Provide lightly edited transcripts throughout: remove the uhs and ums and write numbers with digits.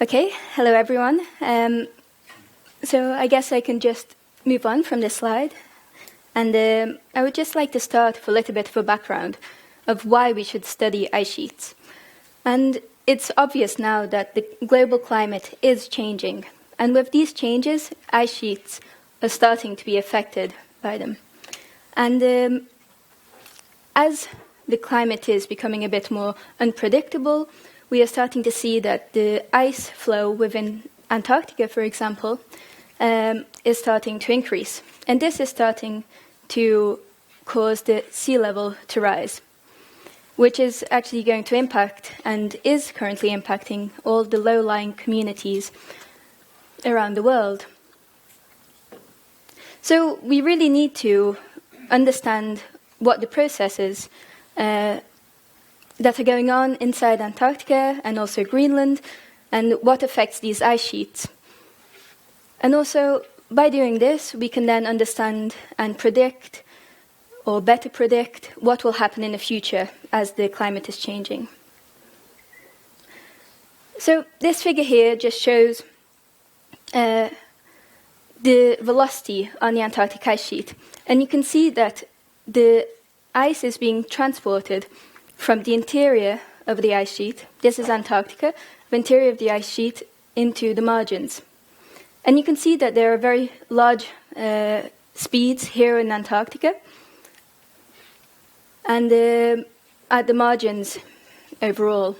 Okay, hello everyone. So I guess I can just move on from this slide. And I would just like to start with a little bit of a background of why we should study ice sheets. And it's obvious now that the global climate is changing. And with these changes, ice sheets are starting to be affected by them. And as the climate is becoming a bit more unpredictable, we are starting to see that the ice flow within Antarctica, for example, is starting to increase. And this is starting to cause the sea level to rise, which is actually going to impact and is currently impacting all the low-lying communities around the world. So we really need to understand what the processes that are going on inside Antarctica and also Greenland, and what affects these ice sheets. And also, by doing this, we can then understand and predict, or better predict, what will happen in the future as the climate is changing. So this figure here just shows the velocity on the Antarctic ice sheet. And you can see that the ice is being transported from the interior of the ice sheet, this is Antarctica, the interior of the ice sheet into the margins. And you can see that there are very large speeds here in Antarctica and at the margins overall.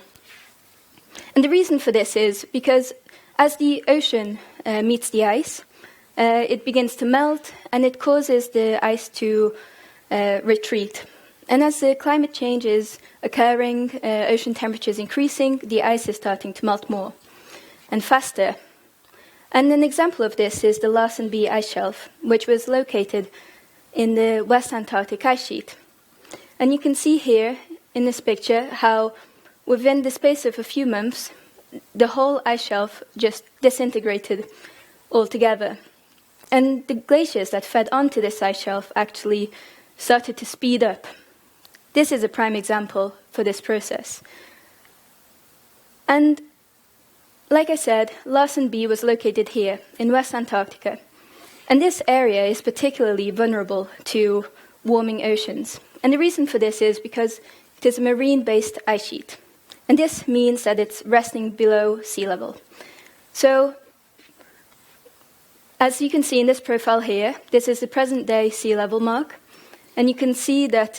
And the reason for this is because as the ocean meets the ice, it begins to melt and it causes the ice to retreat. And as the climate change is occurring, ocean temperatures increasing, the ice is starting to melt more and faster. And an example of this is the Larsen B ice shelf, which was located in the West Antarctic ice sheet. And you can see here in this picture how within the space of a few months, the whole ice shelf just disintegrated altogether. And the glaciers that fed onto this ice shelf actually started to speed up. This is a prime example for this process. And like I said, Larsen B was located here in West Antarctica. And this area is particularly vulnerable to warming oceans. And the reason for this is because it is a marine-based ice sheet. And this means that it's resting below sea level. So, as you can see in this profile here, this is the present-day sea level mark. And you can see that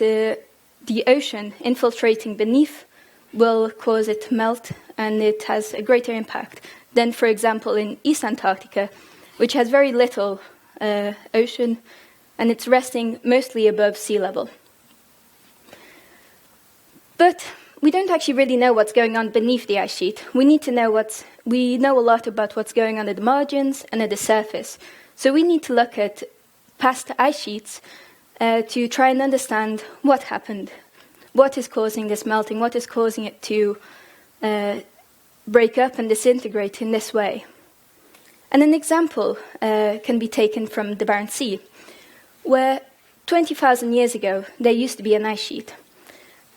the ocean infiltrating beneath will cause it to melt, and it has a greater impact than, for example, in East Antarctica, which has very little ocean, and it's resting mostly above sea level. But we don't actually really know what's going on beneath the ice sheet. We know a lot about what's going on at the margins and at the surface. So we need to look at past ice sheets to try and understand what happened, what is causing this melting, what is causing it to break up and disintegrate in this way. And an example can be taken from the Barents Sea, where 20,000 years ago there used to be an ice sheet.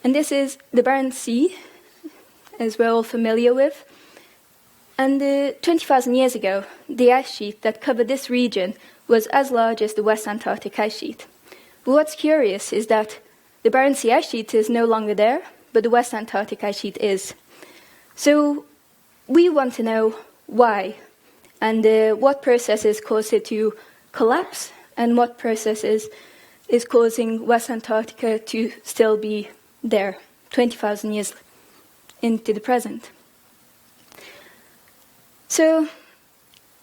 And this is the Barents Sea, as we're all familiar with. And 20,000 years ago, the ice sheet that covered this region was as large as the West Antarctic ice sheet. But what's curious is that the Barents Sea ice sheet is no longer there, but the West Antarctic ice sheet is. So we want to know why, and what processes caused it to collapse, and what processes is causing West Antarctica to still be there 20,000 years into the present. So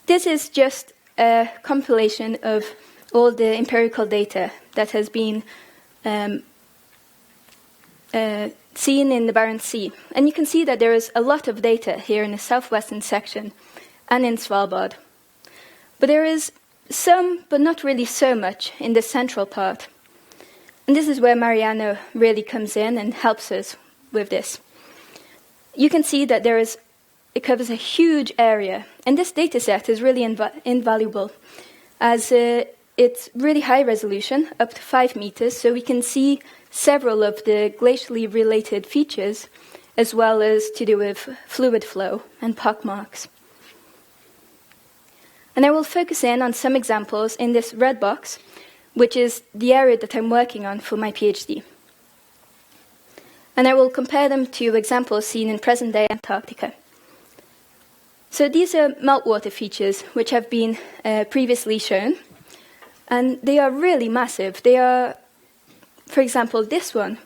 this is just a compilation of all the empirical data that has been seen in the Barents Sea. And you can see that there is a lot of data here in the southwestern section and in Svalbard. But there is some, but not really so much, in the central part. And this is where MAREANO really comes in and helps us with this. You can see that it covers a huge area. And this dataset is really invaluable, as it's really high resolution, up to 5 meters, so we can see several of the glacially related features, as well as to do with fluid flow and pockmarks. And I will focus in on some examples in this red box, which is the area that I'm working on for my PhD. And I will compare them to examples seen in present-day Antarctica. So these are meltwater features which have been previously shown, and they are really massive. They are, for example, this one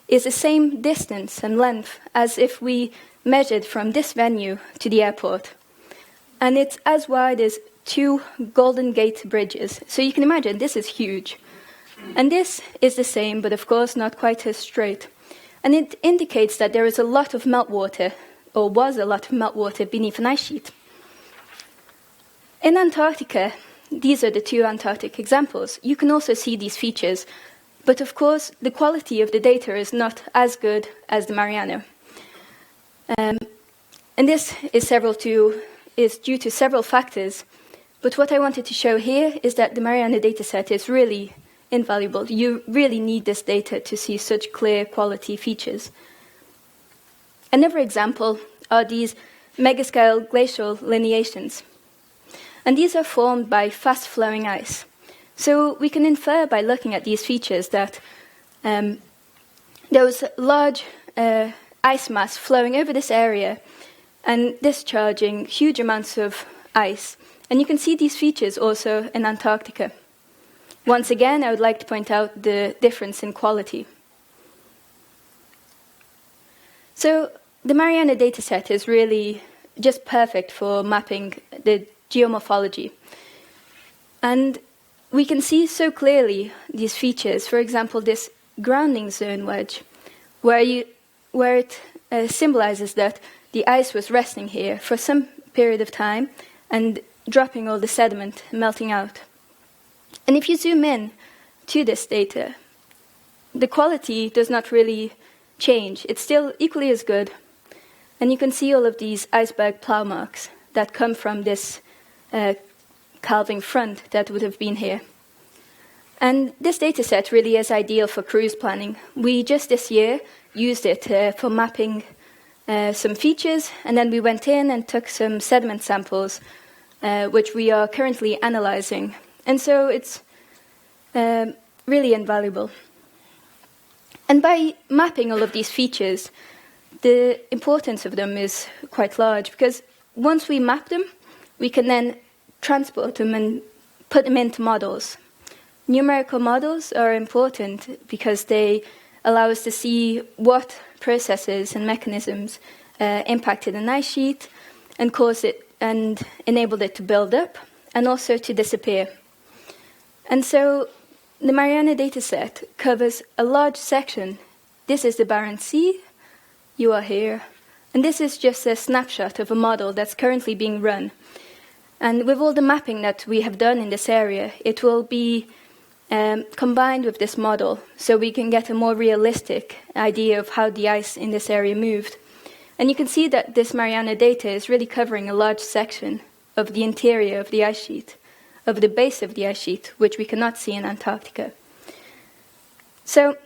is the same distance and length as if we measured from this venue to the airport. And it's as wide as 2 Golden Gate bridges. So you can imagine this is huge. And this is the same, but of course not quite as straight. And it indicates that there is a lot of meltwater, or was a lot of meltwater beneath an ice sheet. In Antarctica, these are the 2 Antarctic examples. You can also see these features, but of course the quality of the data is not as good as the Mariano. And this is due to several factors, but what I wanted to show here is that the Mariano dataset is really invaluable. You really need this data to see such clear quality features. Another example are these megascale glacial lineations. And these are formed by fast-flowing ice. So we can infer by looking at these features that there was large ice mass flowing over this area and discharging huge amounts of ice. And you can see these features also in Antarctica. Once again, I would like to point out the difference in quality. So the Mariano dataset is really just perfect for mapping the geomorphology. And we can see so clearly these features, for example, this grounding zone wedge, where it symbolizes that the ice was resting here for some period of time and dropping all the sediment, melting out. And if you zoom in to this data, the quality does not really change. It's still equally as good. And you can see all of these iceberg plow marks that come from this calving front that would have been here. And this dataset really is ideal for cruise planning. We just this year used it for mapping some features, and then we went in and took some sediment samples, which we are currently analyzing. And so it's really invaluable. And by mapping all of these features, the importance of them is quite large, because once we map them, we can then transport them and put them into models. Numerical models are important because they allow us to see what processes and mechanisms impacted an ice sheet and caused it and enabled it to build up and also to disappear. And so the Mariano dataset covers a large section. This is the Barents Sea. You are here. And this is just a snapshot of a model that's currently being run. And with all the mapping that we have done in this area, it will be combined with this model so we can get a more realistic idea of how the ice in this area moved. And you can see that this Mariano data is really covering a large section of the interior of the ice sheet, of the base of the ice sheet, which we cannot see in Antarctica. So,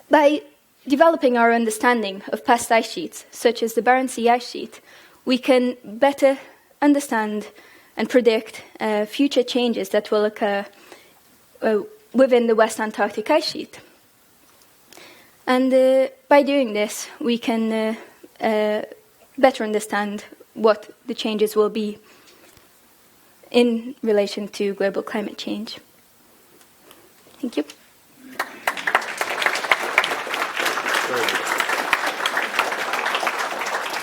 by developing our understanding of past ice sheets, such as the Barents Sea Ice Sheet, we can better understand and predict future changes that will occur within the West Antarctic ice sheet. And by doing this, we can better understand what the changes will be in relation to global climate change. Thank you.